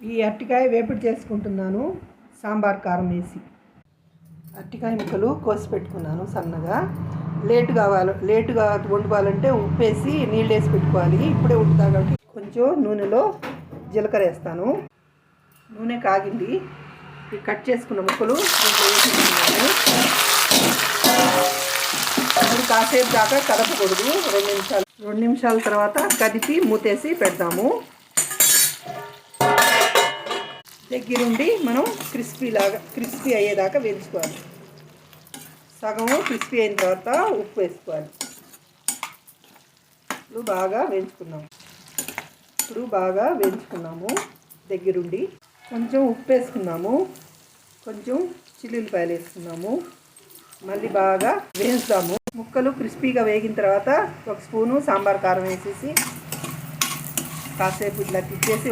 ఈ అరటికాయ వేపుడు చేసుకుంటున్నాను సాంబార్ కారం వేసి. అరటికాయ ముక్కలు కోసి పెట్టుకున్నాను సన్నగా. లేటుగా వండుకోవాలంటే ఉప్పు వేసి నీళ్ళు వేసి పెట్టుకోవాలి. ఇప్పుడే వండుతా కాబట్టి కొంచెం నూనెలో జీలకర్ర వేస్తాను. నూనె కాగింది. ఈ కట్ చేసుకున్న ముక్కలు దీంట్లో వేసుకున్నాను. ఇప్పుడు కాసేపు దాకా కదపకూడదు. 2 నిమిషాల తర్వాత కదిపి మూతేసి పెడదాము. దగ్గరుండి మనం క్రిస్పీ అయ్యేదాకా వేయించుకోవాలి. సగం క్రిస్పీ అయిన తర్వాత ఉప్పు వేసుకోవాలి. ఇప్పుడు బాగా వేయించుకున్నాము. దగ్గరుండి కొంచెం ఉప్పు వేసుకున్నాము. కొంచెం చిల్లుల్లిపాయలు వేసుకున్నాము. మళ్ళీ బాగా వేయించుదాము. ముక్కలు క్రిస్పీగా వేగిన తర్వాత 1 స్పూను సాంబార్ కారం వేసేసి కాసేపు ఇట్లా తిప్పేసి